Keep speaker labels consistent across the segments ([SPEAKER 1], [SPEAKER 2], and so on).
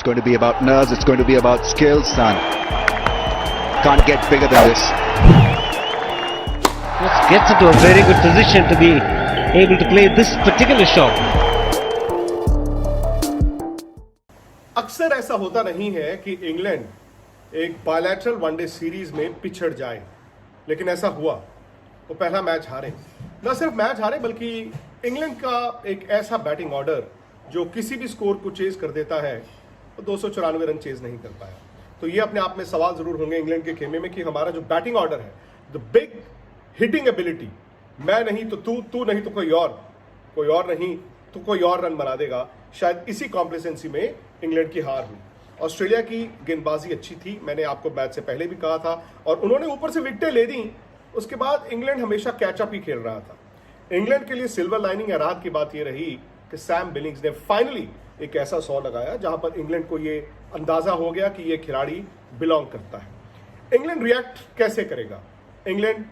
[SPEAKER 1] going to be about nerves, it's going to be about skills, son. Can't get bigger than this.
[SPEAKER 2] Gets into a very good position to be able to play this particular shot.
[SPEAKER 3] अक्सर ऐसा होता नहीं है कि England एक bilateral one day series में पिछड़ जाए, लेकिन ऐसा हुआ। वो पहला मैच हारे, न सिर्फ मैच हारे बल्कि इंग्लैंड का एक ऐसा बैटिंग ऑर्डर जो किसी भी स्कोर को चेज कर देता है, वो 294 रन चेज नहीं कर पाया। तो ये अपने आप में सवाल जरूर होंगे इंग्लैंड के खेमे में कि हमारा जो बैटिंग ऑर्डर है, द बिग हिटिंग एबिलिटी, मैं नहीं तो तू नहीं तो कोई और नहीं तो कोई और रन बना देगा। शायद इसी कॉम्प्लेसेंसी में इंग्लैंड की हार हुई। ऑस्ट्रेलिया की गेंदबाजी अच्छी थी, मैंने आपको मैच से पहले भी कहा था, और उन्होंने ऊपर से विकेटें ले दी। उसके बाद इंग्लैंड हमेशा कैचअप ही खेल रहा था। इंग्लैंड के लिए सिल्वर लाइनिंग या राहत की बात यह रही कि सैम बिलिंग्स ने फाइनली एक ऐसा 100 लगाया जहां पर इंग्लैंड को ये अंदाजा हो गया कि ये खिलाड़ी बिलोंग करता है। इंग्लैंड रिएक्ट कैसे करेगा? इंग्लैंड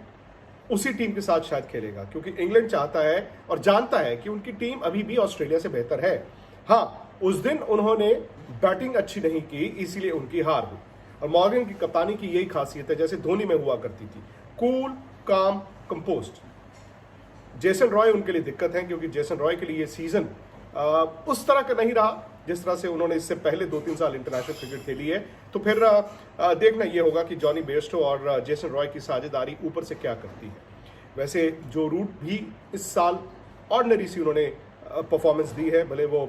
[SPEAKER 3] उसी टीम के साथ शायद खेलेगा, क्योंकि इंग्लैंड चाहता है और जानता है कि उनकी टीम अभी भी ऑस्ट्रेलिया से बेहतर है। हाँ, उस दिन उन्होंने बैटिंग अच्छी नहीं की, इसीलिए उनकी हार हुई। और मॉर्गन की कप्तानी की यही खासियत है, जैसे धोनी में हुआ करती थी, कूल, काम, कंपोस्ट। जेसन रॉय उनके लिए दिक्कत है, क्योंकि जेसन रॉय के लिए ये सीजन उस तरह का नहीं रहा जिस तरह से उन्होंने इससे पहले 2-3 साल इंटरनेशनल क्रिकेट खेली है। तो फिर देखना यह होगा कि जॉनी बेयरस्टो और जेसन रॉय की साझेदारी ऊपर से क्या करती है। वैसे जो रूट भी इस साल ऑर्डिनरी सी उन्होंने परफॉर्मेंस दी है, भले वो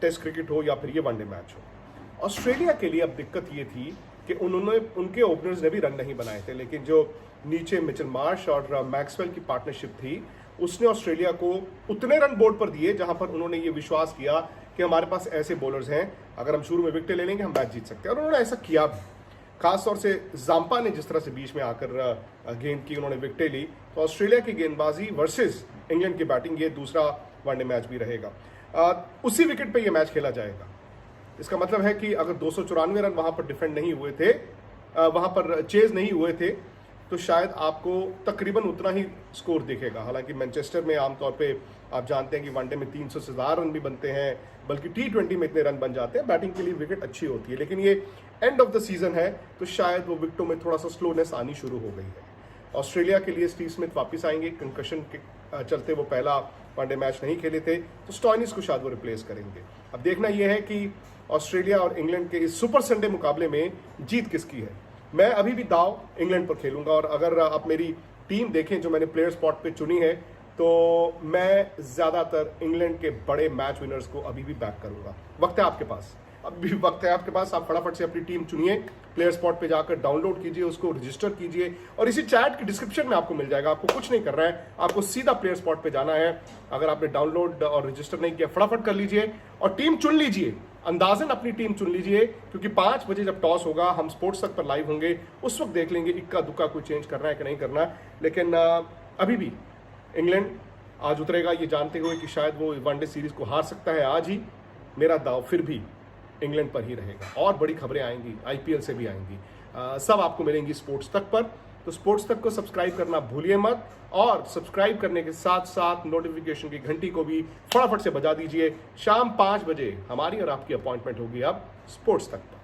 [SPEAKER 3] टेस्ट क्रिकेट हो या फिर ये वनडे मैच हो। ऑस्ट्रेलिया के लिए अब दिक्कत ये थी कि उनके ओपनर्स ने भी रन नहीं बनाए थे, लेकिन जो नीचे मिचेल मार्श और मैक्सवेल की पार्टनरशिप थी, उसने ऑस्ट्रेलिया को उतने रन बोर्ड पर दिए जहां पर उन्होंने ये विश्वास किया कि हमारे पास ऐसे बॉलर्स हैं, अगर हम शुरू में विकेटें ले लेंगे हम मैच जीत सकते हैं। और उन्होंने ऐसा किया भी। खासतौर से जाम्पा ने जिस तरह से बीच में आकर गेंद की, उन्होंने विकेटें ली। तो ऑस्ट्रेलिया की गेंदबाजी वर्सेस इंग्लैंड की बैटिंग, ये दूसरा वनडे मैच भी रहेगा। उसी विकेट पे ये मैच खेला जाएगा। इसका मतलब है कि अगर 294 रन वहां पर डिफेंड नहीं हुए थे, वहां पर चेज नहीं हुए थे, तो शायद आपको तकरीबन उतना ही स्कोर दिखेगा। हालांकि मैनचेस्टर में आमतौर पे आप जानते हैं कि वनडे में 300 से ज़्यादा रन भी बनते हैं, बल्कि T20 में इतने रन बन जाते हैं। बैटिंग के लिए विकेट अच्छी होती है, लेकिन ये एंड ऑफ द सीजन है, तो शायद वो विकेटों में थोड़ा सा स्लोनेस आनी शुरू हो गई है। ऑस्ट्रेलिया के लिए स्टीव स्मिथ वापस आएंगे, कंकशन के चलते वो पहला वनडे मैच नहीं खेले थे, तो स्टॉइनिस को शायद वो रिप्लेस करेंगे। अब देखना यह है कि ऑस्ट्रेलिया और इंग्लैंड के इस सुपर संडे मुकाबले में जीत किसकी है। मैं अभी भी दाव इंग्लैंड पर खेलूंगा, और अगर आप मेरी टीम देखें जो मैंने प्लेयर स्पॉट पे चुनी है, तो मैं ज्यादातर इंग्लैंड के बड़े मैच विनर्स को अभी भी बैक करूंगा। वक्त है आपके पास, अभी वक्त है आपके पास, आप फटाफट से अपनी टीम चुनिए, प्लेयर स्पॉट पे जाकर डाउनलोड कीजिए, उसको रजिस्टर कीजिए, और इसी चैट की डिस्क्रिप्शन में आपको मिल जाएगा। आपको कुछ नहीं करना है, आपको सीधा प्लेयर स्पॉट पे जाना है। अगर आपने डाउनलोड और रजिस्टर नहीं किया, फटाफट कर लीजिए और टीम चुन लीजिए, अंदाजन अपनी टीम चुन लीजिए, क्योंकि 5 बजे जब टॉस होगा, हम स्पोर्ट्स तक पर लाइव होंगे, उस वक्त देख लेंगे इक्का दुक्का कोई चेंज करना है कि नहीं करना। लेकिन अभी भी इंग्लैंड आज उतरेगा, ये जानते हुए कि शायद वो वनडे सीरीज को हार सकता है आज ही। मेरा दाव फिर भी इंग्लैंड पर ही रहेगा, और बड़ी खबरें आएंगी, IPL से भी आएंगी, सब आपको मिलेंगी स्पोर्ट्स तक पर। तो स्पोर्ट्स तक को सब्सक्राइब करना भूलिए मत, और सब्सक्राइब करने के साथ साथ नोटिफिकेशन की घंटी को भी फटाफट से बजा दीजिए। शाम 5 बजे हमारी और आपकी अपॉइंटमेंट होगी अब स्पोर्ट्स तक पर।